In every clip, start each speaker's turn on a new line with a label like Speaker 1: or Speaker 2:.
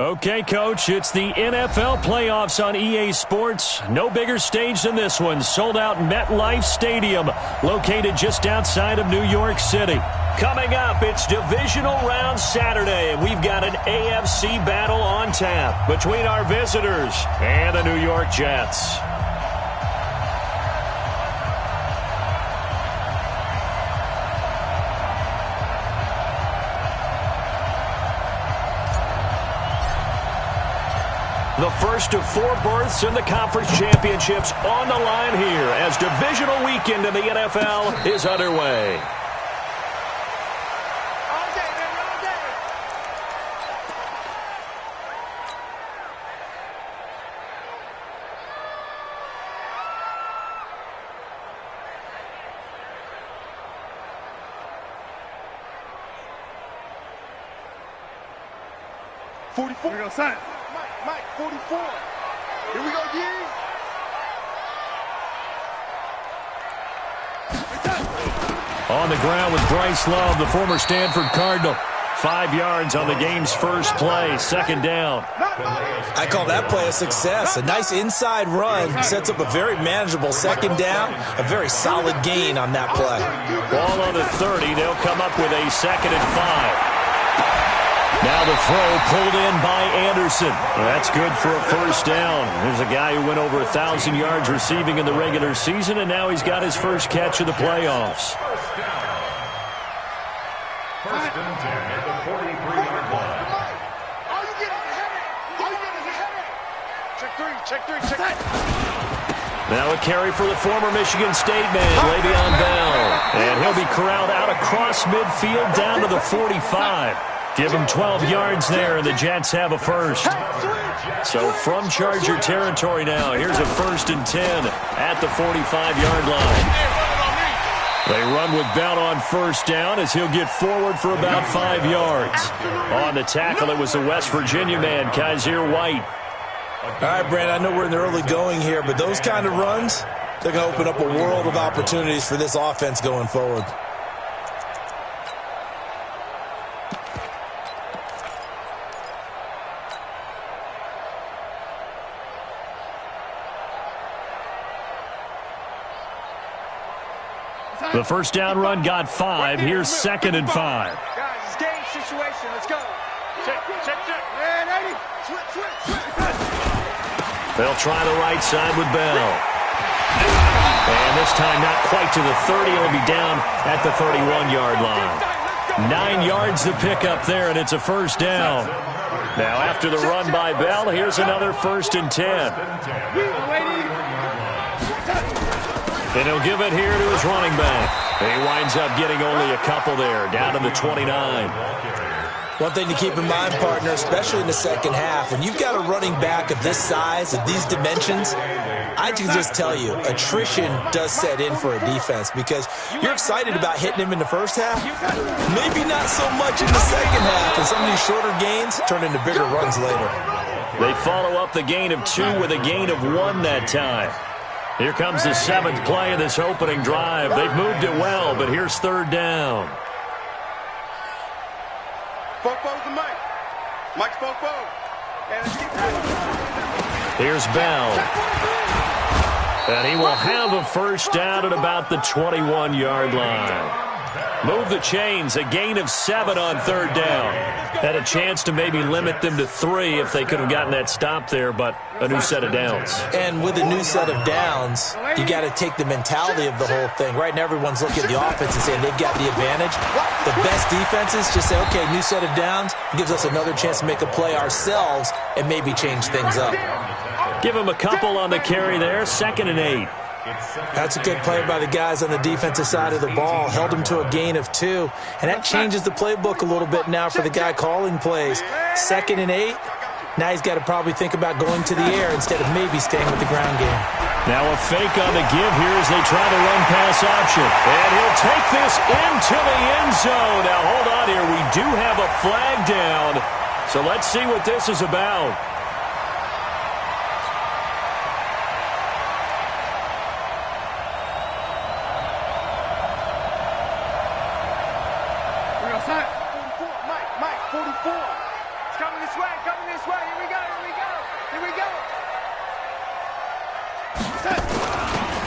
Speaker 1: Okay, Coach, it's the NFL playoffs on EA Sports. No bigger stage than this one. Sold out MetLife Stadium, located just outside of New York City. Coming up, it's Divisional Round Saturday, and we've got an AFC battle on tap between our visitors and the New York Jets. The first of 4 berths in the conference championships on the line here as divisional weekend in the NFL is underway.
Speaker 2: All day, baby, all day. Here we go, son. Mike, 44. Here we go, G.
Speaker 1: On the ground with Bryce Love, the former Stanford Cardinal. 5 yards on the game's first play, second down.
Speaker 3: I call that play a success. A nice inside run sets up a very manageable second down, a very solid gain on that play.
Speaker 1: Ball on the 30. They'll come up with a 2nd and 5. Now the throw pulled in by Anderson. That's good for a first down. There's a guy who went over 1,000 yards receiving in the regular season, and now he's got his first catch of the playoffs.
Speaker 4: First and 10 at the 43-yard line.
Speaker 2: All you get is a headache. Check three.
Speaker 1: Now a carry for the former Michigan State man, Le'Veon Bell. And he'll be corralled out across midfield down to the 45. Give him 12 yards there, and the Jets have a first. So from Charger territory now, here's a 1st and 10 at the 45-yard line. They run with Bell on first down as he'll get forward for about 5 yards. On the tackle, it was the West Virginia man, Kaiser White.
Speaker 3: All right, Brandon, I know we're in the early going here, but those kind of runs, they're going to open up a world of opportunities for this offense going forward.
Speaker 1: The first down run got 5. Here's 2nd and 5.
Speaker 2: Guys, it's game situation. Let's go. Check. Man, 80. Switch.
Speaker 1: They'll try the right side with Bell. And this time not quite to the 30. It'll be down at the 31-yard line. 9 yards to pick up there, and it's a first down. Now after the run by Bell, here's another 1st and 10. And he'll give it here to his running back. He winds up getting only a couple there, down to the 29.
Speaker 3: One thing to keep in mind, partner, especially in the second half, when you've got a running back of this size, of these dimensions, I can just tell you, attrition does set in for a defense because you're excited about hitting him in the first half, maybe not so much in the second half, and some of these shorter gains turn into bigger runs later.
Speaker 1: They follow up the gain of 2 with a gain of 1 that time. Here comes the 7th play of this opening drive. They've moved it well, but here's 3rd down.
Speaker 2: Fofo's the Mike. Mike's Fofo.
Speaker 1: Here's Bell. And he will have a first down at about the 21-yard line. Move the chains, a gain of 7 on 3rd down. Had a chance to maybe limit them to 3 if they could have gotten that stop there, but a new set of downs.
Speaker 3: And with a new set of downs, you got to take the mentality of the whole thing. Right now, everyone's looking at the offense and saying they've got the advantage. The best defenses just say, okay, new set of downs, gives us another chance to make a play ourselves and maybe change things up.
Speaker 1: Give him a couple on the carry there, 2nd and 8.
Speaker 3: That's a good play by the guys on the defensive side of the ball. Held him to a gain of 2. And that changes the playbook a little bit now for the guy calling plays. 2nd and 8. Now he's got to probably think about going to the air instead of maybe staying with the ground game.
Speaker 1: Now a fake on the give here as they try the run-pass option. And he'll take this into the end zone. Now hold on here. We do have a flag down. So let's see what this is about.
Speaker 2: Mike, 44. It's coming this way. coming this way. Here we go, here we go, here we go.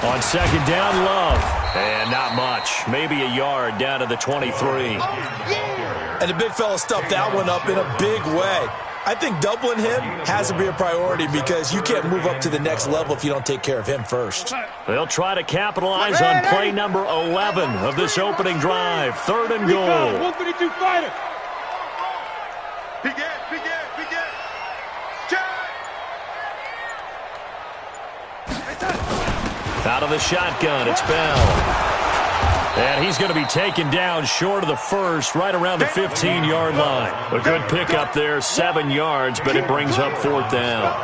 Speaker 1: On second down, Love. And not much. Maybe a yard down to the 23.
Speaker 3: And the big fella stuffed that one up in a big way. I think doubling him has to be a priority because you can't move up to the next level if you don't take care of him first.
Speaker 1: They'll try to capitalize on play number 11 of this opening drive. 3rd and goal.
Speaker 2: 152 fighter. Begin.
Speaker 1: Out of the shotgun, it's Bell. And he's going to be taken down short of the first, right around the 15-yard line. A good pickup there, 7 yards, but it brings up 4th down.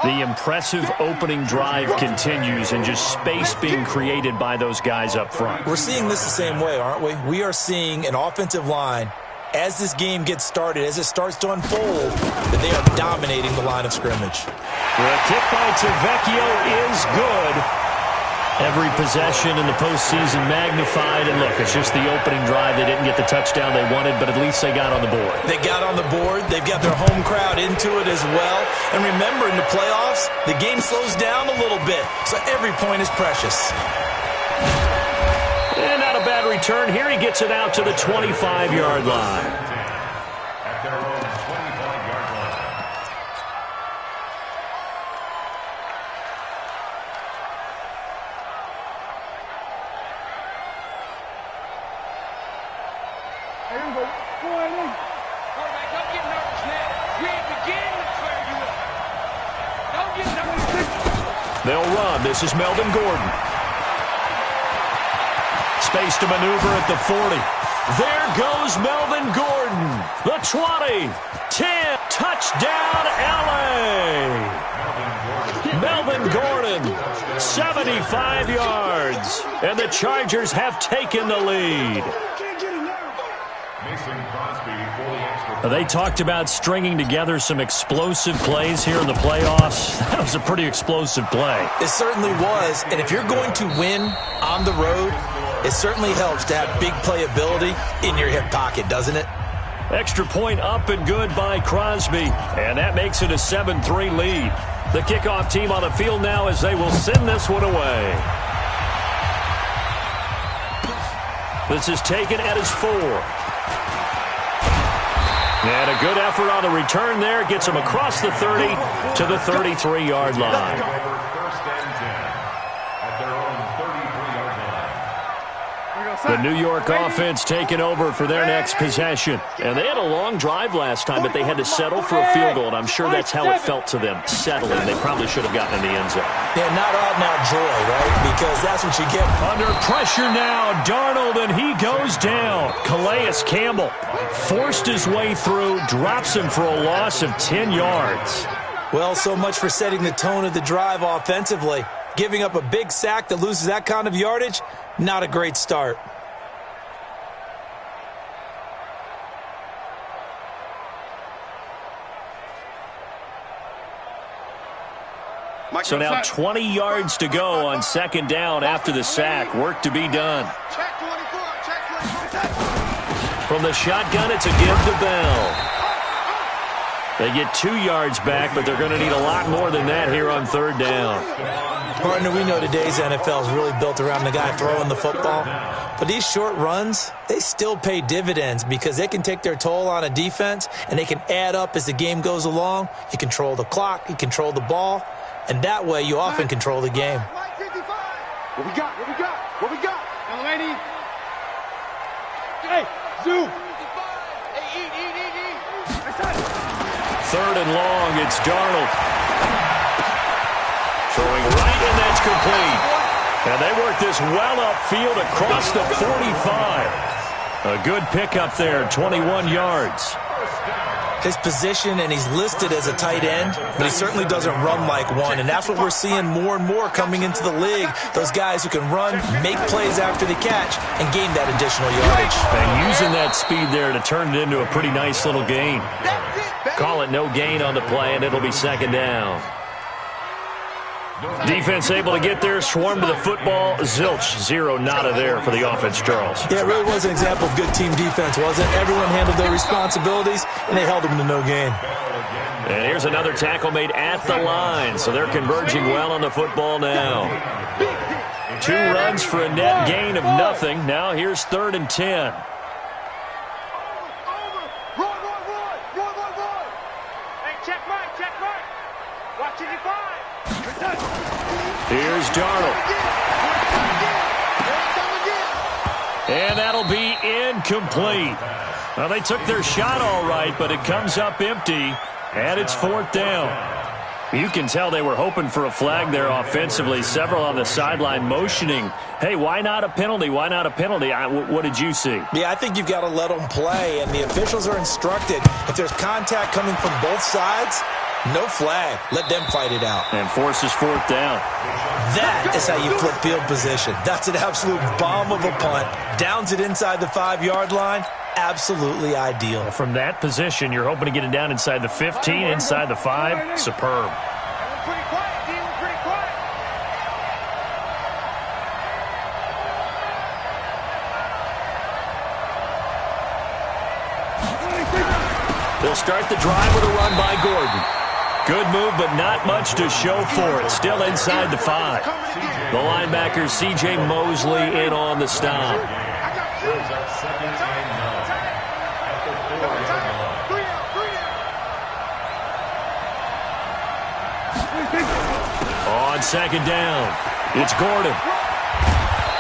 Speaker 1: The impressive opening drive continues and just space being created by those guys up front.
Speaker 3: We're seeing this the same way, aren't we? We are seeing an offensive line, as this game gets started, as it starts to unfold, that they are dominating the line of scrimmage.
Speaker 1: The kick by Tavecchio is good. Every possession in the postseason magnified, and look, it's just the opening drive. They didn't get the touchdown they wanted, but at least they got on the board.
Speaker 3: They got on the board. They've got their home crowd into it as well. And remember, in the playoffs, the game slows down a little bit, so every point is precious.
Speaker 1: And not a bad return here. He gets it out to the 25-yard line.
Speaker 4: At their own 25-yard line.
Speaker 2: Quarterback, don't get nervous, man. We ain't beginning to clear you up. Don't get nervous.
Speaker 1: They'll run. This is Melvin Gordon. Space to maneuver at the 40. There goes Melvin Gordon. The 20. 10. Touchdown, LA. Melvin Gordon, 75 yards. And the Chargers have taken the lead. They talked about stringing together some explosive plays here in the playoffs. That was a pretty explosive play.
Speaker 3: It certainly was. And if you're going to win on the road, it certainly helps to have big playability in your hip pocket, doesn't it?
Speaker 1: Extra point up and good by Crosby. And that makes it a 7-3 lead. The kickoff team on the field now as they will send this one away. This is taken at his 4. And a good effort on the return there. Gets him across the 30 to the 33-yard line.
Speaker 4: First and 10 at their own 33-yard line.
Speaker 1: The New York offense taking over for their next possession. And they had a long drive last time, but they had to settle for a field goal. And I'm sure that's how it felt to them, settling. They probably should have gotten in the end zone.
Speaker 3: Yeah, not out-and-out joy, right? Because that's what you get.
Speaker 1: Under pressure now, Darnold, and he goes down. Calais Campbell forced his way through, drops him for a loss of 10 yards.
Speaker 3: Well, so much for setting the tone of the drive offensively. Giving up a big sack that loses that kind of yardage, not a great start.
Speaker 1: So now 20 yards to go on second down after the sack. Work to be done.
Speaker 2: Check 24, check 24.
Speaker 1: From the shotgun, it's a give to Bell. They get 2 yards back, but they're going to need a lot more than that here on third down.
Speaker 3: Partner, we know today's NFL is really built around the guy throwing the football. But these short runs, they still pay dividends because they can take their toll on a defense, and they can add up as the game goes along. You control the clock, you control the ball, and that way you often control the game.
Speaker 2: What we got? What we got? What we got? Delaney. Hey, Zoo. Hey, eat.
Speaker 1: Third and long, it's Darnold. Throwing right, and that's complete. And they work this well upfield across the 45. A good pickup there, 21 yards.
Speaker 3: His position, and he's listed as a tight end, but he certainly doesn't run like one, and that's what we're seeing more and more coming into the league. Those guys who can run, make plays after the catch, and gain that additional yardage.
Speaker 1: And using that speed there to turn it into a pretty nice little gain. Call it no gain on the play, and it'll be second down. Defense able to get there, swarm to the football. Zilch, zero, nada there for the offense, Charles.
Speaker 3: Yeah, it really was an example of good team defense, wasn't it? Everyone handled their responsibilities, and they held them to no gain.
Speaker 1: And here's another tackle made at the line, so they're converging well on the football now. 2 runs for a net gain of nothing. Now here's 3rd and 10. Here's Darnold. And that'll be incomplete. Well, they took their shot all right, but it comes up empty, and it's 4th down. You can tell they were hoping for a flag there offensively. Several on the sideline motioning, hey, why not a penalty? Why not a penalty? What did you see?
Speaker 3: Yeah, I think you've got to let them play, and the officials are instructed. If there's contact coming from both sides, no flag. Let them fight it out.
Speaker 1: And forces 4th down.
Speaker 3: That is how you flip field position. That's an absolute bomb of a punt. Downs it inside the 5-yard line. Absolutely ideal.
Speaker 1: From that position, you're hoping to get it down inside the 15, inside the 5. Superb. They'll start the drive with a run by Gordon. Good move, but not much to show for it. Still inside the 5. The linebacker, C.J. Mosley, in on the stop. On 2nd down, it's Gordon.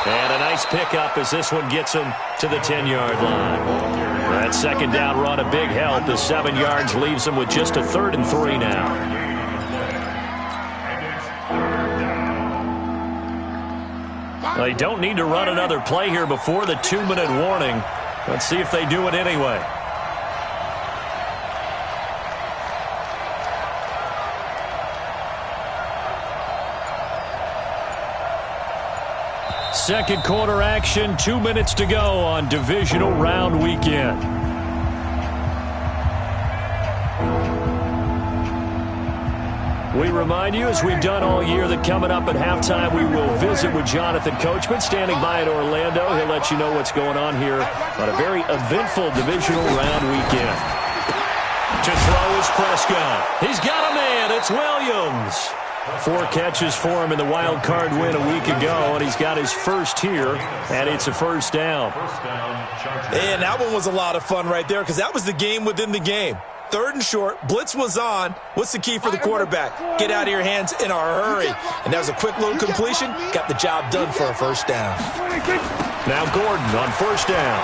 Speaker 1: And a nice pickup as this one gets him to the 10-yard line. That 2nd down run, a big help. The 7 yards leaves him with just a 3rd and 3 now. They don't need to run another play here before the 2-minute warning. Let's see if they do it anyway. Second quarter action, 2 minutes to go on divisional round weekend. We remind you, as we've done all year, that coming up at halftime, we will visit with Jonathan Coachman, standing by in Orlando. He'll let you know what's going on here on a very eventful divisional round weekend. To throw is Prescott. He's got a man. It's Williams. 4 catches for him in the wild card win a week ago, and he's got his first here, and it's a 1st down.
Speaker 3: And that one was a lot of fun right there because that was the game within the game. 3rd and short, blitz was on. What's the key for the quarterback? Get out of your hands in a hurry. And that was a quick little completion. Got the job done for a 1st down.
Speaker 1: Now Gordon on 1st down.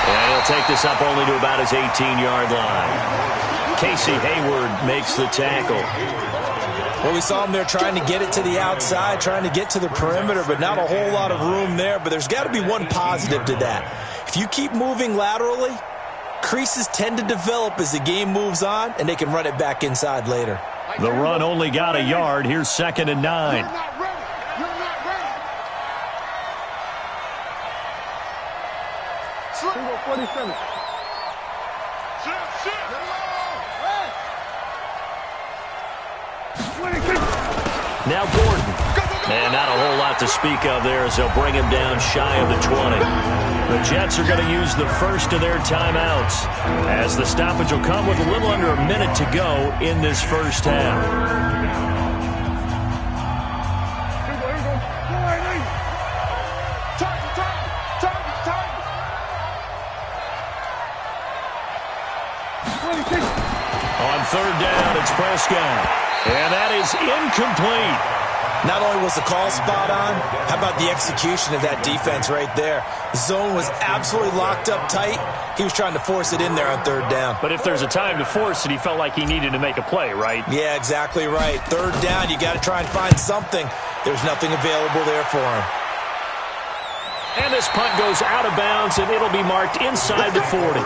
Speaker 1: And he'll take this up only to about his 18-yard line. Casey Hayward makes the tackle.
Speaker 3: Well, we saw him there trying to get it to the outside, trying to get to the perimeter, but not a whole lot of room there. But there's got to be one positive to that. If you keep moving laterally, creases tend to develop as the game moves on, and they can run it back inside later.
Speaker 1: The run only got a yard. Here's 2nd and 9. Now Gordon. And not a whole lot to speak of there as they'll bring him down shy of the 20. The Jets are going to use the first of their timeouts as the stoppage will come with a little under a minute to go in this first half. On 3rd down, it's Prescott. And that is incomplete.
Speaker 3: Not only was the call spot on, how about the execution of that defense right there? Zone was absolutely locked up tight. He was trying to force it in there on 3rd down.
Speaker 1: But if there's a time to force it, he felt like he needed to make a play, right?
Speaker 3: Yeah, exactly right. 3rd down, you got to try and find something. There's nothing available there for him.
Speaker 1: And this punt goes out of bounds, and it'll be marked inside the 40.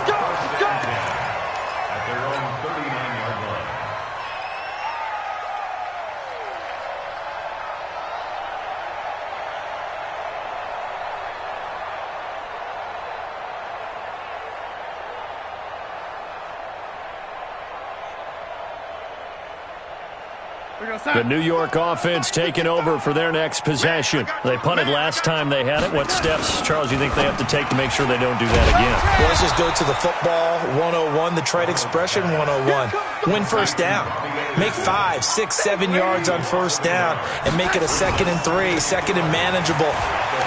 Speaker 1: The New York offense taking over for their next possession. They punted last time they had it. What steps, Charles, do you think they have to take to make sure they don't do that again?
Speaker 3: Well, let's just go to the football 101, the trade expression 101. Win first down. Make 5, 6, 7 yards on first down and make it a 2nd and 3, 2nd and manageable.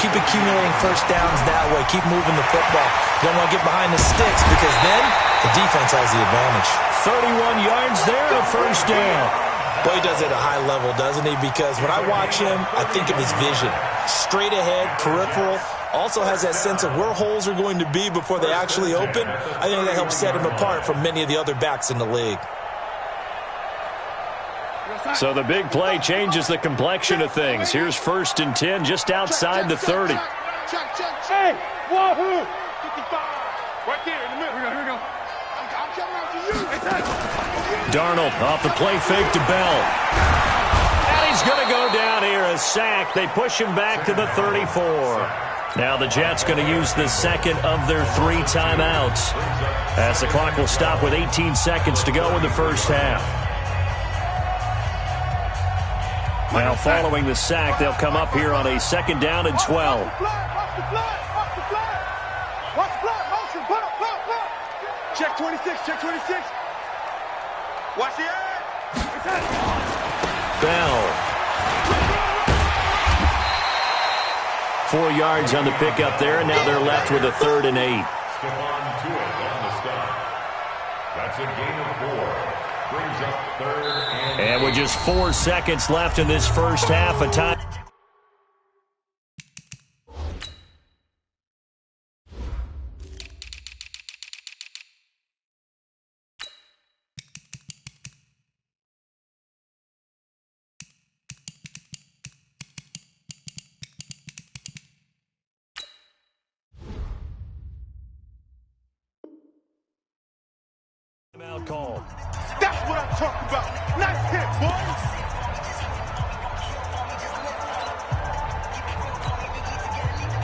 Speaker 3: Keep accumulating first downs that way. Keep moving the football. You don't want to get behind the sticks because then the defense has the advantage.
Speaker 1: 31 yards there, a first down.
Speaker 3: Well, he does it at a high level, doesn't he? Because when I watch him, I think of his vision. Straight ahead, peripheral. Also has that sense of where holes are going to be before they actually open. I think that helps set him apart from many of the other backs in the league.
Speaker 1: So the big play changes the complexion of things. Here's 1st and 10 just outside the 30.
Speaker 2: Hey, wahoo! 55. Right there in the middle. Here we go. I'm coming out to you.
Speaker 1: Darnold off the play fake to Bell. And he's going to go down here, a sack. They push him back to the 34. Now the Jets going to use the second of their 3 timeouts as the clock will stop with 18 seconds to go in the first half. Now following the sack, they'll come up here on a 2nd down and 12.
Speaker 2: Watch the flat. Motion. Put up. Check 26. Check 26. Watch the air.
Speaker 1: Bell. 4 yards on the pickup there, and now they're left with a 3rd and 8.
Speaker 4: Stephon Tuitt on the stop. That's a gain of 4. Brings up 3rd
Speaker 1: and with just 4 seconds left in this first half, a time. Call.
Speaker 2: That's what I'm talking about. Nice hit,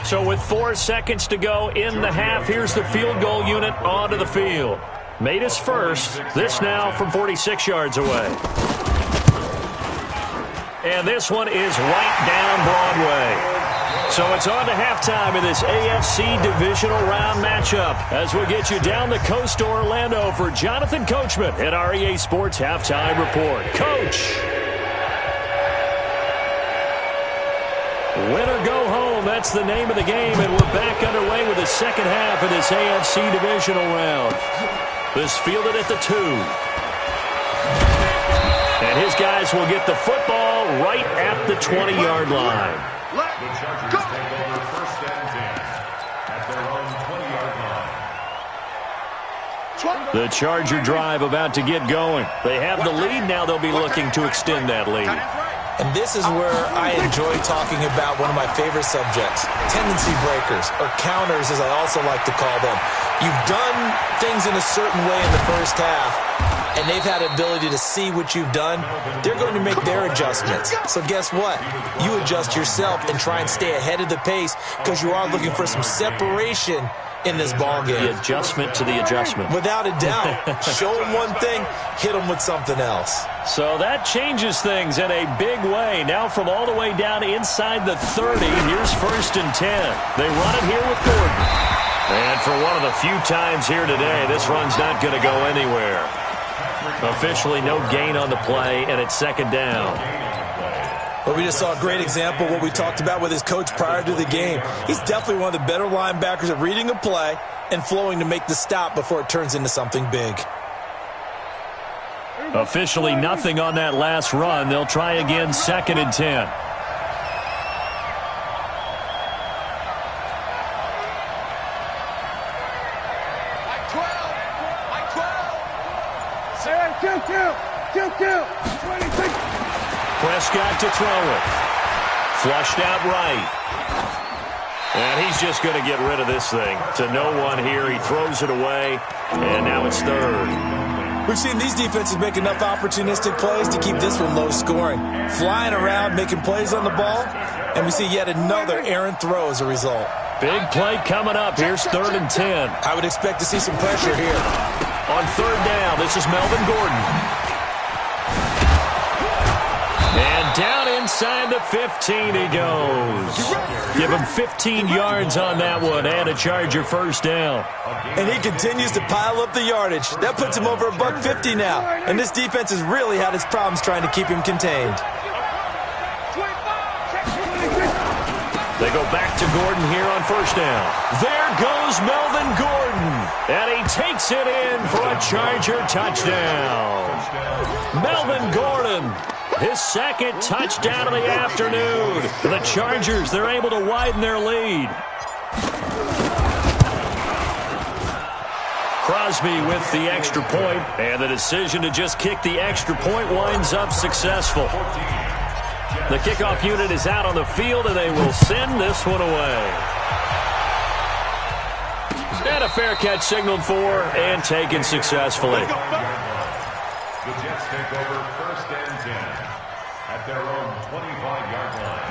Speaker 2: boys.
Speaker 1: So with 4 seconds to go in the half, here's the field goal unit onto the field. Made his first. This now from 46 yards away. And this one is right down Broadway. So it's on to halftime in this AFC divisional round matchup as we get you down the coast to Orlando for Jonathan Coachman at our EA Sports Halftime Report. Coach. Win or go home, that's the name of the game, and we're back underway with the second half of this AFC divisional round. This fielded at the 2. And his guys will get the football right at the 20-yard line.
Speaker 4: The Chargers take over 1st and 10 at their own 20-yard line.
Speaker 1: The Charger drive about to get going. They have the lead. Now they'll be looking to extend that lead.
Speaker 3: And this is where I enjoy talking about one of my favorite subjects, tendency breakers, or counters as I also like to call them. You've done things in a certain way in the first half, and they've had the ability to see what you've done. They're going to make their adjustments. So guess what? You adjust yourself and try and stay ahead of the pace because you are looking for some separation in this ball game.
Speaker 1: The adjustment to the adjustment.
Speaker 3: Without a doubt. Show them one thing, hit them with something else.
Speaker 1: So that changes things in a big way. Now from all the way down inside the 30, here's 1st and 10. They run it here with Gordon. And for one of the few times here today, this run's not going to go anywhere. Officially no gain on the play, and it's 2nd down.
Speaker 3: Well, we just saw a great example of what we talked about with his coach prior to the game. He's definitely one of the better linebackers at reading a play and flowing to make the stop before it turns into something big.
Speaker 1: Officially nothing on that last run. They'll try again, 2nd and 10. Prescott to throw it. Flushed out right. And he's just going to get rid of this thing. To no one here. He throws it away. And now it's 3rd.
Speaker 3: We've seen these defenses make enough opportunistic plays to keep this one low scoring. Flying around, making plays on the ball. And we see yet another errant throw as a result.
Speaker 1: Big play coming up. Here's 3rd and 10.
Speaker 3: I would expect to see some pressure here.
Speaker 1: On 3rd down, this is Melvin Gordon. down inside the 15 he goes. Give him 15 yards on that one and a Charger first down.
Speaker 3: And he continues to pile up the yardage. That puts him over $150 now. And this defense has really had its problems trying to keep him contained.
Speaker 1: They go back to Gordon here on first down. There goes Melvin Gordon. And he takes it in for a Charger touchdown. Melvin Gordon, his second touchdown of the afternoon. The Chargers, they're able to widen their lead. Crosby with the extra point, and the decision to just kick the extra point winds up successful. The kickoff unit is out on the field, and they will send this one away. And a fair catch signaled for and taken successfully.
Speaker 4: The Jets take over first and 10 at their own 25-yard line.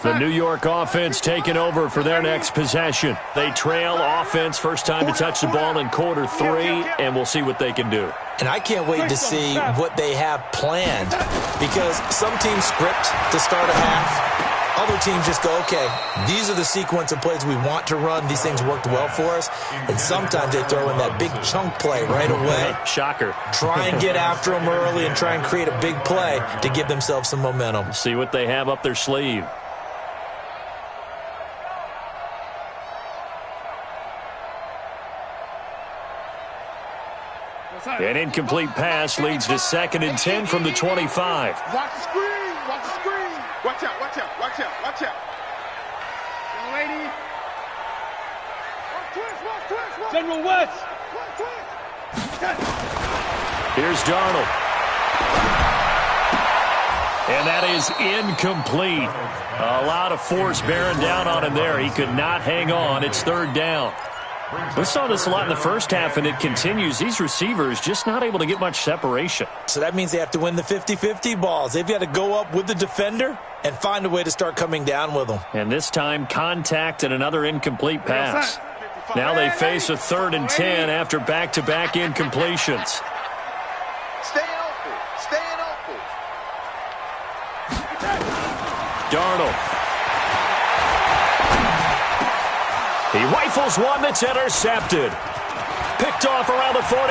Speaker 1: The New York offense taking over for their next possession. They trail offense first time to touch the ball in quarter 3, and we'll see what they can do.
Speaker 3: And I can't wait to see what they have planned, because some teams script to start a half. Other teams just go, okay, these are the sequence of plays we want to run. These things worked well for us. And sometimes they throw in that big chunk play right away.
Speaker 1: Shocker.
Speaker 3: Try and get after them early and try and create a big play to give themselves some momentum.
Speaker 1: See what they have up their sleeve. An incomplete pass leads to 2nd and 10 from the 25.
Speaker 2: Watch the screen. Watch the screen. Watch out. Watch out. Watch out. Watch out. Young lady. Watch twist. General West.
Speaker 1: Here's Darnold. And that is incomplete. A lot of force bearing down on him there. He could not hang on. It's 3rd down. We saw this a lot in the first half, and it continues. These receivers just not able to get much separation.
Speaker 3: So that means they have to win the 50-50 balls. They've got to go up with the defender and find a way to start coming down with them.
Speaker 1: And this time, contact and another incomplete pass. Now they face a 3rd and 10 after back-to-back incompletions.
Speaker 2: Stay open. Stay open.
Speaker 1: Darnold. He rifles one that's intercepted. Picked off around the 41.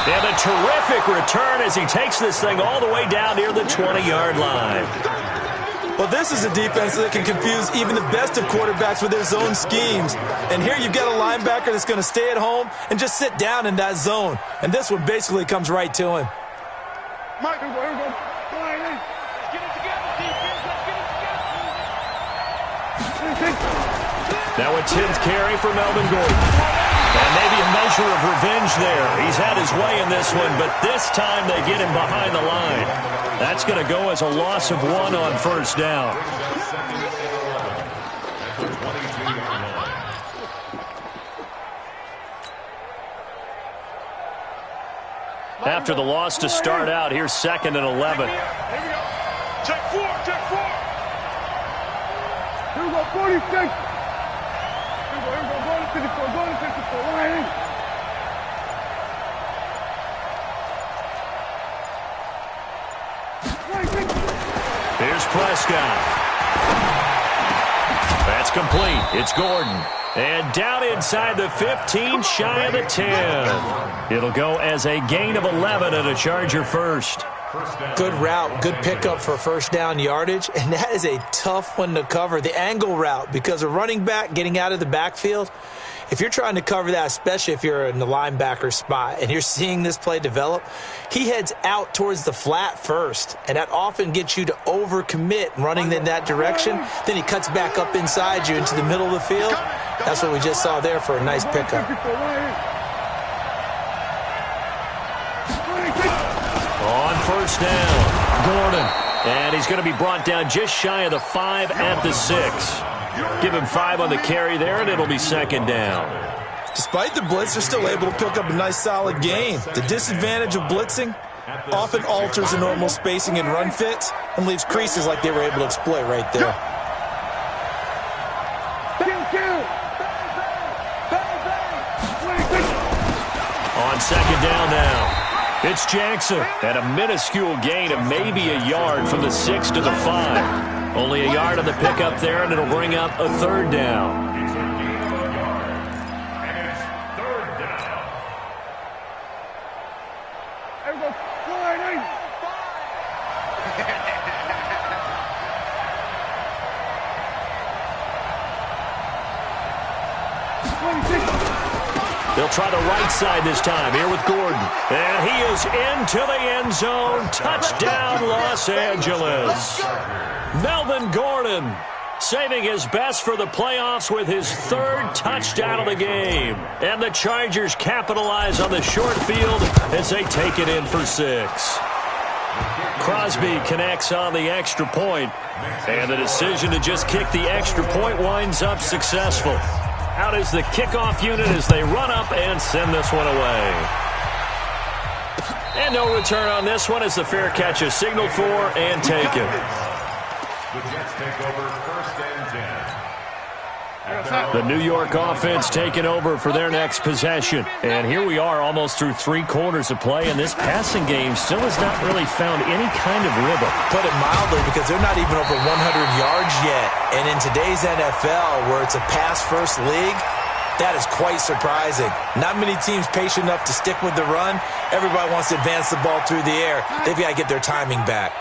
Speaker 1: And a terrific return as he takes this thing all the way down near the 20-yard line.
Speaker 3: Well, this is a defense that can confuse even the best of quarterbacks with their zone schemes. And here you've got a linebacker that's going to stay at home and just sit down in that zone. And this one basically comes right to him.
Speaker 2: Mike, here we go. Let's get it together, defense. Let's get it together.
Speaker 1: Now a 10th carry for Melvin Gordon. And maybe a measure of revenge there. He's had his way in this one, but this time they get him behind the line. That's going to go as a loss of 1 on first down. After the loss to start out, here's 2nd and 11.
Speaker 2: Here we go. Check 4. Here we go, 46. Here we go, go to 54, go to 54. Right.
Speaker 1: Here's Prescott. That's complete. It's Gordon. And down inside the 15, shy of the 10. It'll go as a gain of 11 and a Charger first.
Speaker 3: Good route, good pickup for first down yardage, and that is a tough one to cover, the angle route, because a running back getting out of the backfield, if you're trying to cover that, especially if you're in the linebacker spot and you're seeing this play develop, he heads out towards the flat first, and that often gets you to overcommit running in that direction. Then he cuts back up inside you into the middle of the field. That's what we just saw there for a nice pickup.
Speaker 1: On first down, Gordon. And he's going to be brought down just shy of the 5 at the 6. Give him 5 on the carry there, and it'll be 2nd down.
Speaker 3: Despite the blitz, they're still able to pick up a nice, solid gain. The disadvantage of blitzing often alters the normal spacing and run fits and leaves creases like they were able to exploit right there.
Speaker 1: second down now. It's Jackson at a minuscule gain of maybe a yard from the 6 to the 5. Only a yard on the pickup there, and it'll bring up a third down.
Speaker 4: It's a gain of a yard. And it's third down.
Speaker 2: Everybody, go ahead,
Speaker 1: They'll try the right side this time, here with Gordon. And he is into the end zone. Touchdown, Los Angeles. Melvin Gordon saving his best for the playoffs with his third touchdown of the game. And the Chargers capitalize on the short field as they take it in for 6. Crosby connects on the extra point, and the decision to just kick the extra point winds up successful. Out is the kickoff unit as they run up and send this one away. And no return on this one as the fair catch is signaled for and taken.
Speaker 4: The Jets take over first and 10.
Speaker 1: The New York offense taking over for their next possession. And here we are almost through 3 quarters of play, and this passing game still has not really found any kind of rhythm.
Speaker 3: Put it mildly, because they're not even over 100 yards yet. And in today's NFL, where it's a pass-first league, that is quite surprising. Not many teams patient enough to stick with the run. Everybody wants to advance the ball through the air. They've got to get their timing back.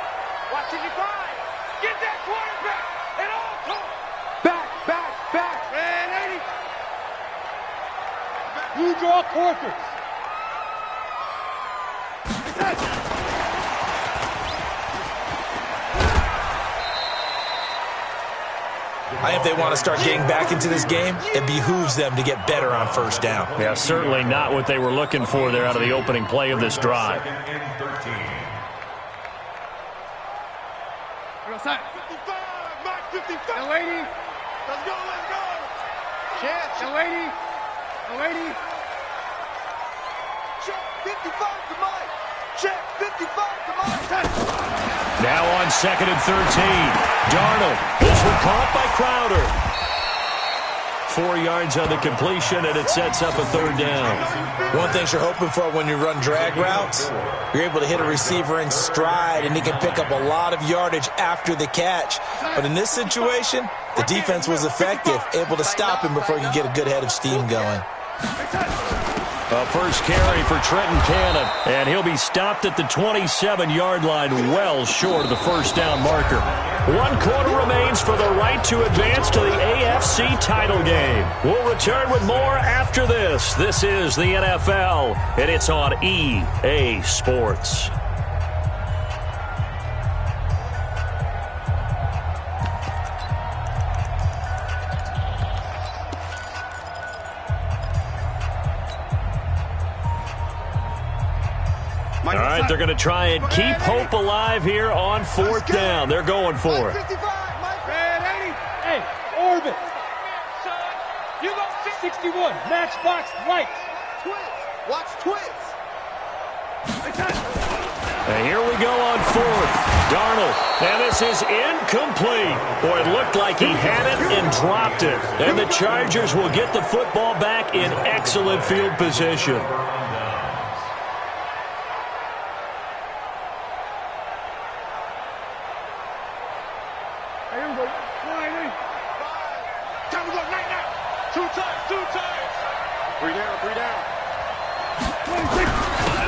Speaker 2: Watch it, you find. Get that quarterback at all costs. Back. Man, 80. You draw quarters.
Speaker 3: If they want to start getting back into this game, it behooves them to get better on first down.
Speaker 1: Yeah, certainly not what they were looking for there out of the opening play of this drive.
Speaker 4: Second and 13.
Speaker 2: Outside. 55, Mike 55. The lady. Let's go. Chance. The lady. Check 55 to Mike. Check 55 to Mike.
Speaker 1: Now on 2nd and 13. Darnold. This one caught by Crowder. 4 yards on the completion, and it sets up a third down.
Speaker 3: One thing you're hoping for when you run drag routes, you're able to hit a receiver in stride, and he can pick up a lot of yardage after the catch. But in this situation, the defense was effective, able to stop him before he could get a good head of steam going.
Speaker 1: A first carry for Trenton Cannon, and he'll be stopped at the 27-yard line, well short of the first down marker. 1 quarter remains for the right to advance to the AFC title game. We'll return with more after this. This is the NFL, and it's on EA Sports. All right, they're going to try and keep hope alive here on 4th down. They're going for it.
Speaker 2: Hey, orbit. You go 61. Matchbox lights. Twins. Watch twins.
Speaker 1: And here we go on 4th. Darnold. And this is incomplete. Boy, it looked like he had it and dropped it. And the Chargers will get the football back in excellent field position.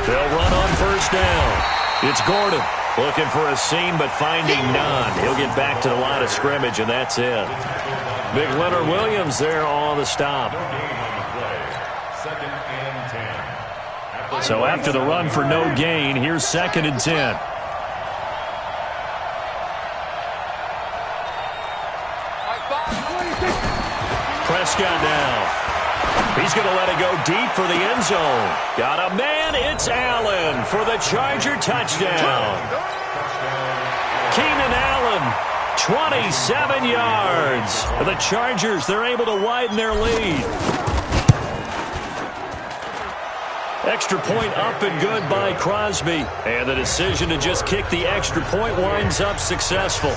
Speaker 1: They'll run on first down. It's Gordon looking for a seam but finding none. He'll get back to the line of scrimmage, and that's it. Big Leonard Williams there on the stop. So after the run for no gain, here's 2nd and 10. Prescott now. He's going to let it go deep for the end zone. Got a man. It's Allen for the Charger touchdown. Keenan Allen, 27 yards. The Chargers, they're able to widen their lead. Extra point up and good by Crosby. And the decision to just kick the extra point winds up successful.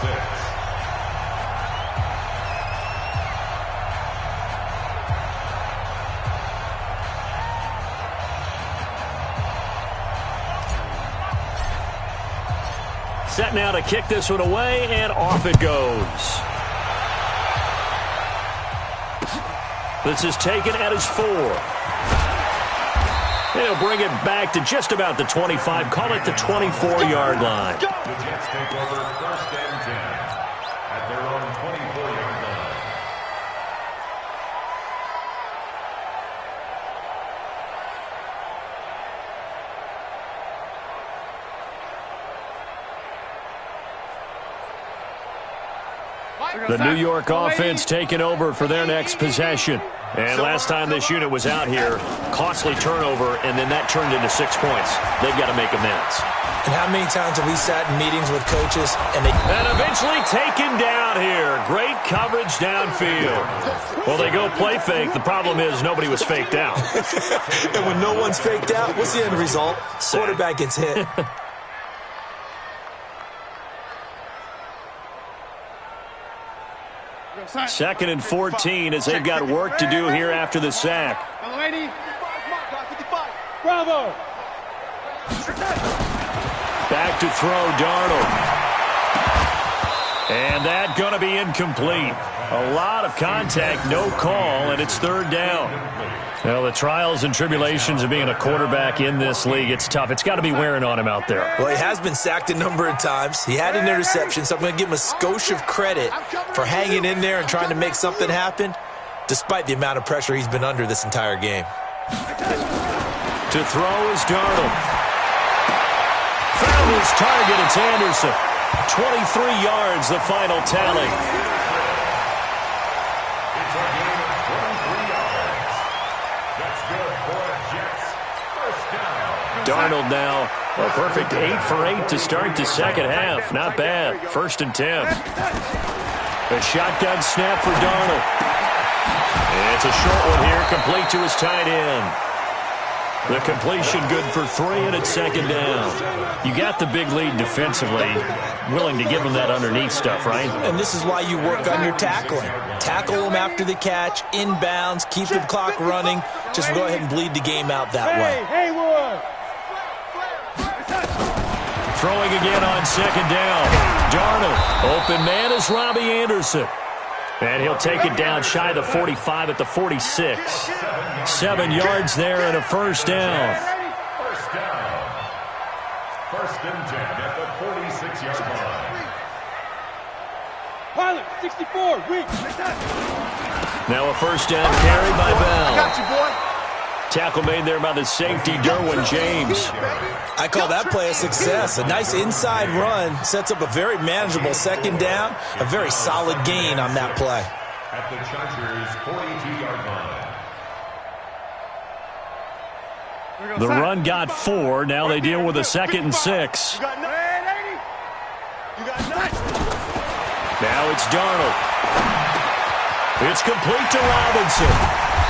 Speaker 1: set now to kick this one away, and off it goes. This is taken at his 4. He'll bring it back to just about the 25. Call it the 24-yard line.
Speaker 4: The Jets take over 1st and 10 at their own 24-yard line.
Speaker 1: The New York offense taking over for their next possession. And last time this unit was out here, costly turnover, and then that turned into 6 points. They've got to make amends.
Speaker 3: And how many times have we sat in meetings with coaches and
Speaker 1: eventually taken down here. Great coverage downfield. Well, they go play fake. The problem is nobody was faked out.
Speaker 3: And when no one's faked out, what's the end result? Quarterback gets hit.
Speaker 1: 2nd and 14 as they've got work to do here after the sack.
Speaker 2: Bravo.
Speaker 1: Back to throw, Darnold. And that going to be incomplete. A lot of contact, no call, and it's 3rd down. Well, the trials and tribulations of being a quarterback in this league, it's tough. It's got to be wearing on him out there.
Speaker 3: Well, he has been sacked a number of times. He had an interception, so I'm going to give him a skosh of credit for hanging in there and trying to make something happen, despite the amount of pressure he's been under this entire game.
Speaker 1: To throw is Darnold. Found his target, it's Anderson. 23 yards, the final tally.
Speaker 4: It's a gain of 23 yards. That's good for the Jets. 1st down.
Speaker 1: Darnold now, a perfect 8 for 8 to start the second half. Not bad. 1st and 10. A shotgun snap for Darnold. And it's a short one here, complete to his tight end. The completion good for 3, and it's 2nd down. You got the big lead defensively, willing to give them that underneath stuff, right?
Speaker 3: And this is why you work on your tackling. Tackle them after the catch, inbounds, keep the clock running. Just go ahead and bleed the game out that way.
Speaker 2: Haywood.
Speaker 1: Throwing again on 2nd down. Darnold, open man is Robbie Anderson. And he'll take it down shy of the 45 at the 46. 7 yards there and a 1st down.
Speaker 4: 1st down. 1st and 10 at the 46-yard line.
Speaker 2: Pilot, 64, weak.
Speaker 1: Now a 1st down carry by Bell.
Speaker 2: I got you, boy.
Speaker 1: Tackle made there by the safety, Derwin James.
Speaker 3: I call that play a success. A nice inside run sets up a very manageable 2nd down, a very solid gain on that play.
Speaker 4: At the Chargers' 42-yard line.
Speaker 1: The run got 4. Now they deal with a 2nd and 6. Now it's Darnold. It's complete to Robinson.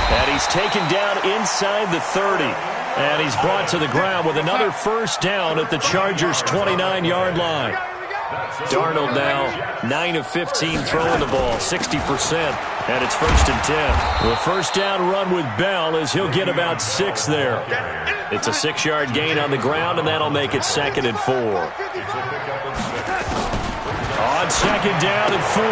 Speaker 1: And he's taken down inside the 30. And he's brought to the ground with another 1st down at the Chargers' 29-yard line. Darnold now 9 of 15 throwing the ball, 60%. And it's 1st and 10. The 1st down run with Bell is he'll get about 6 there. It's a 6-yard gain on the ground, and that'll make it 2nd and 4. On 2nd down and 4.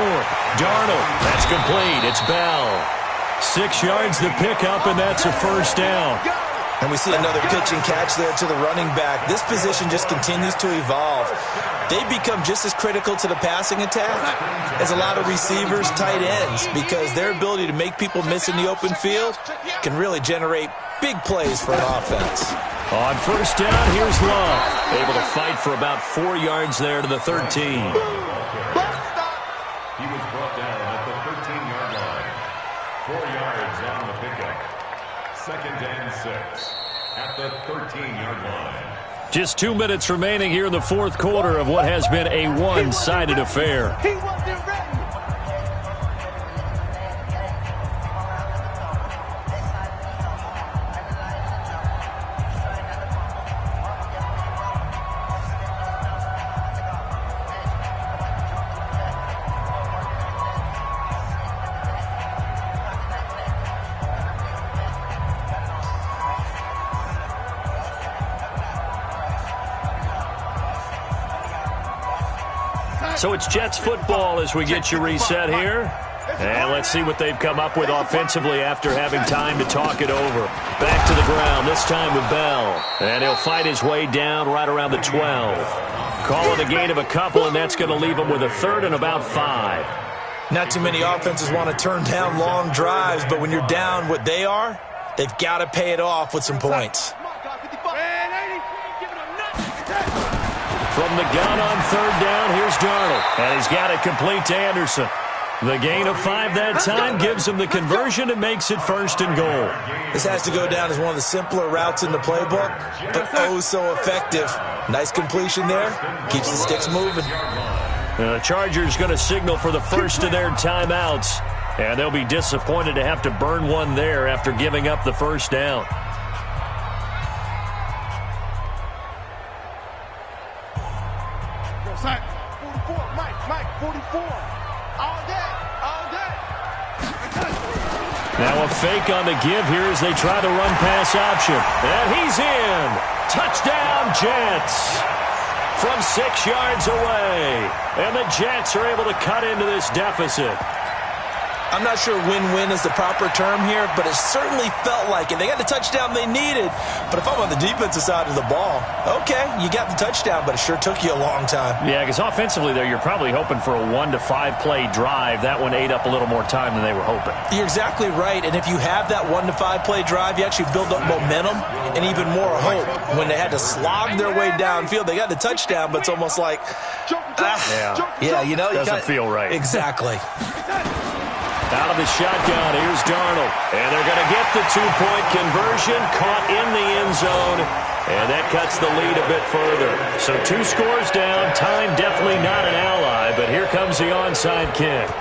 Speaker 1: Darnold, that's complete. It's Bell. 6 yards the pickup, and that's a 1st down.
Speaker 3: And we see another pitch and catch there to the running back. This position just continues to evolve. They become just as critical to the passing attack as a lot of receivers, tight ends, because their ability to make people miss in the open field can really generate big plays for an offense.
Speaker 1: On 1st down, here's Love. Able to fight for about 4 yards there to the 13.
Speaker 4: He was brought down at the 13-yard line. 4 yards on the pickup. 2nd and 6 at the 13-yard line.
Speaker 1: Just 2 minutes remaining here in the 4th quarter of what has been a one-sided affair.
Speaker 2: He wasn't ready.
Speaker 1: So it's Jets football as we get you reset here. And let's see what they've come up with offensively after having time to talk it over. Back to the ground, this time with Bell. And he'll fight his way down right around the 12. Call it a gain of a couple, and that's going to leave him with a third and about 5.
Speaker 3: Not too many offenses want to turn down long drives, but when you're down what they are, they've got to pay it off with some points.
Speaker 1: From the gun on third down, here's Darnold. And he's got it complete to Anderson. The gain of 5 that time gives him the conversion and makes it 1st and goal.
Speaker 3: This has to go down as one of the simpler routes in the playbook, but oh so effective. Nice completion there. Keeps the sticks moving.
Speaker 1: The Chargers going to signal for the first of their timeouts. And they'll be disappointed to have to burn one there after giving up the first down.
Speaker 2: Mike, 44. All day.
Speaker 1: Now a fake on the give here as they try the run-pass option. And he's in. Touchdown, Jets. From 6 yards away. And the Jets are able to cut into this deficit.
Speaker 3: I'm not sure win-win is the proper term here, but it certainly felt like it. They got the touchdown they needed. But if I'm on the defensive side of the ball, okay, you got the touchdown, but it sure took you a long time.
Speaker 1: Yeah, because offensively there, you're probably hoping for a 1 to 5 play drive. That one ate up a little more time than they were hoping.
Speaker 3: You're exactly right, and if you have that 1 to 5 play drive, you actually build up momentum and even more hope. When they had to slog their way downfield, they got the touchdown, but it's almost like, yeah, you know,
Speaker 1: doesn't feel right.
Speaker 3: Exactly.
Speaker 1: Out of the shotgun, here's Darnold. And they're going to get the 2-point conversion, caught in the end zone. And that cuts the lead a bit further. So 2 scores down, time definitely not an ally, but here comes the onside kick.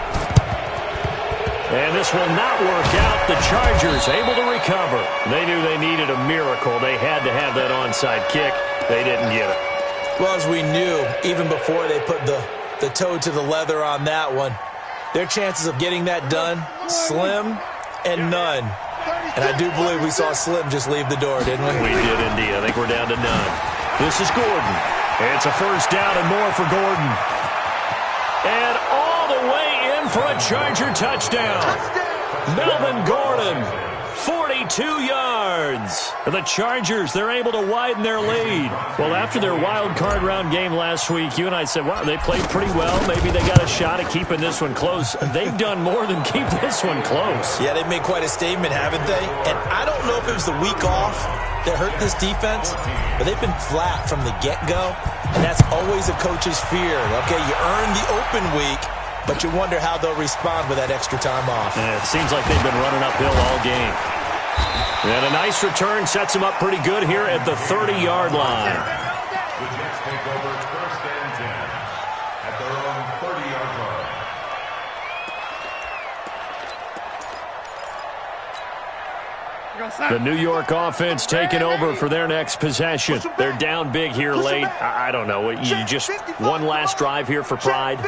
Speaker 1: And this will not work out. The Chargers able to recover. They knew they needed a miracle. They had to have that onside kick. They didn't get it.
Speaker 3: Well, as we knew, even before they put the toe to the leather on that one, their chances of getting that done, slim and none. And I do believe we saw Slim just leave the door, didn't we?
Speaker 1: We did indeed. I think we're down to none. This is Gordon. It's a first down and more for Gordon. And all the way in for a Charger touchdown. Melvin Gordon, 42 yards. The Chargers, they're able to widen their lead. Well, after their wild card round game last week, you and I said, wow, they played pretty well. Maybe they got a shot at keeping this one close. They've done more than keep this one close.
Speaker 3: Yeah, they've made quite a statement, haven't they? And I don't know if it was the week off that hurt this defense, but they've been flat from the get-go, and that's always a coach's fear. Okay, you earn the open week, but you wonder how they'll respond with that extra time off.
Speaker 1: And it seems like they've been running uphill all game. And a nice return sets them up pretty good here at the 30-yard line.
Speaker 4: The Jets take over 1st and 10 at their own 30-yard line.
Speaker 1: The New York offense taking over for their next possession. They're down big here late. I don't know. You just one last drive here for pride?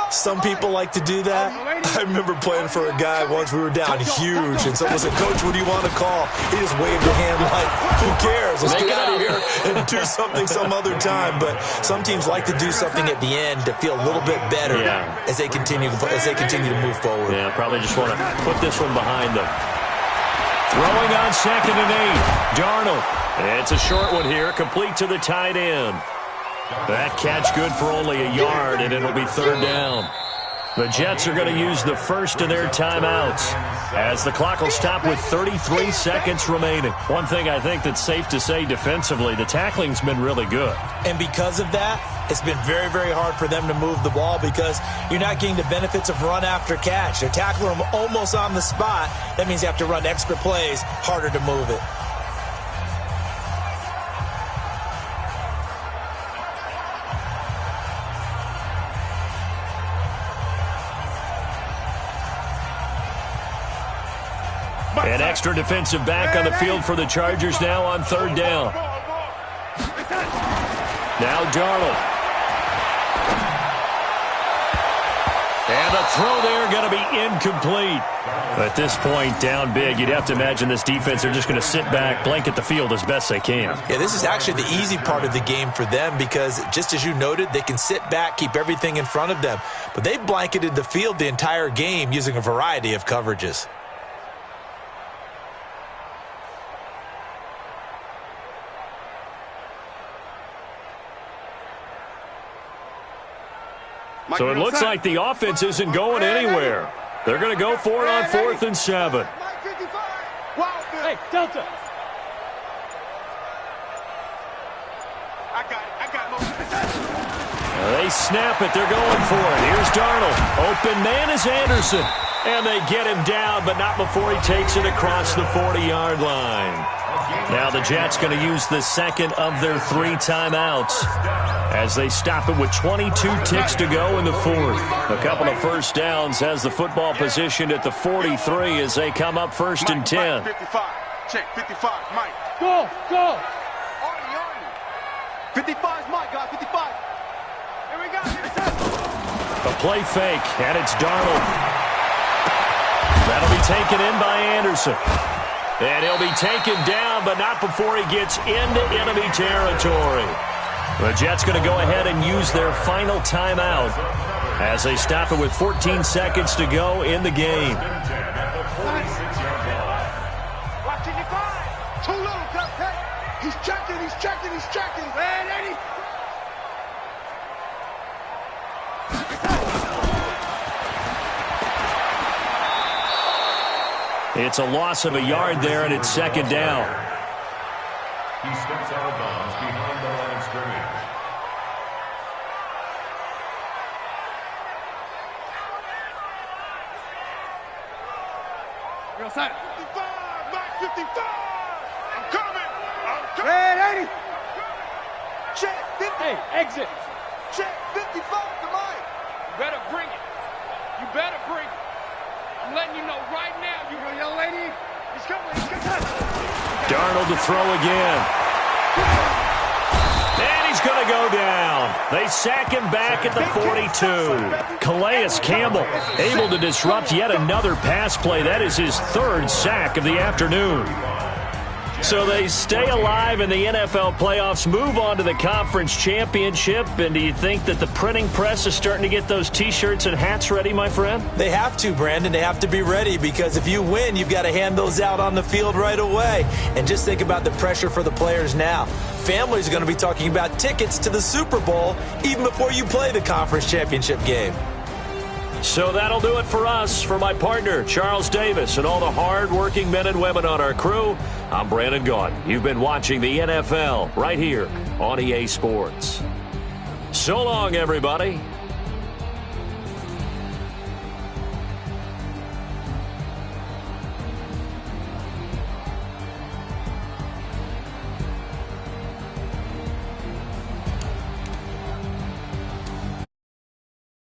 Speaker 3: Some people like to do that. I remember playing for a guy once. We were down huge, and someone said, Coach, what do you want to call? He just waved a hand like, who cares? Let's get out of here and do something some other time. But some teams like to do something at the end to feel a little bit better as they continue to move forward.
Speaker 1: Yeah, probably just want to put this one behind them. Throwing on 2nd and 8. Darnold. It's a short one here, complete to the tight end. That catch good for only a yard, and it'll be 3rd down. The Jets are going to use the first of their timeouts as the clock will stop with 33 seconds remaining. One thing I think that's safe to say defensively, the tackling's been really good.
Speaker 3: And because of that, it's been very, very hard for them to move the ball because you're not getting the benefits of run after catch. They're tackling them almost on the spot. That means you have to run extra plays, harder to move it.
Speaker 1: An extra defensive back on the field for the Chargers now on 3rd down. Now Darnold. And the throw there going to be incomplete. At this point, down big, you'd have to imagine this defense, they're just going to sit back, blanket the field as best they can.
Speaker 3: Yeah, this is actually the easy part of the game for them because, just as you noted, they can sit back, keep everything in front of them. But they've blanketed the field the entire game using a variety of coverages.
Speaker 1: So it looks like the offense isn't going anywhere. They're going to go for it on 4th and 7.
Speaker 2: Hey, Delta. I got it.
Speaker 1: They snap it. They're going for it. Here's Darnold. Open man is Anderson. And they get him down, but not before he takes it across the 40-yard line. Now the Jets going to use the second of their 3 timeouts as they stop it with 22 ticks to go in the 4th. A couple of first downs has the football positioned at the 43 as they come up 1st and 10.
Speaker 2: 55. Check 55. Mike. Go. 55 is Mike, guys. 55. Here we go.
Speaker 1: A play fake, and it's Darnold. That'll be taken in by Anderson. And he'll be taken down, but not before he gets into enemy territory. The Jets going to go ahead and use their final timeout as they stop it with 14 seconds to go in the game.
Speaker 2: Watching your five. Too little, Cut. He's checking. Man, Eddie.
Speaker 1: It's a loss of a yard there, and it's 2nd down.
Speaker 4: He steps out of bounds behind the line of scrimmage.
Speaker 2: Real side. 55, Mike 55. I'm coming. Man, 80. Check 50. Hey, exit. Check 55 to Mike. You better bring it. I'm letting you know right now, you young lady. He's coming.
Speaker 1: Darnold to throw again. And he's going to go down. They sack him back at the 42. Calais Campbell able to disrupt yet another pass play. That is his 3rd sack of the afternoon. So they stay alive in the NFL playoffs, move on to the conference championship. And do you think that the printing press is starting to get those T-shirts and hats ready, my friend?
Speaker 3: They have to, Brandon. They have to be ready because if you win, you've got to hand those out on the field right away. And just think about the pressure for the players now. Families are going to be talking about tickets to the Super Bowl even before you play the conference championship game.
Speaker 1: So that'll do it for us. For my partner, Charles Davis, and all the hard-working men and women on our crew, I'm Brandon Gaudin. You've been watching the NFL right here on EA Sports. So long, everybody.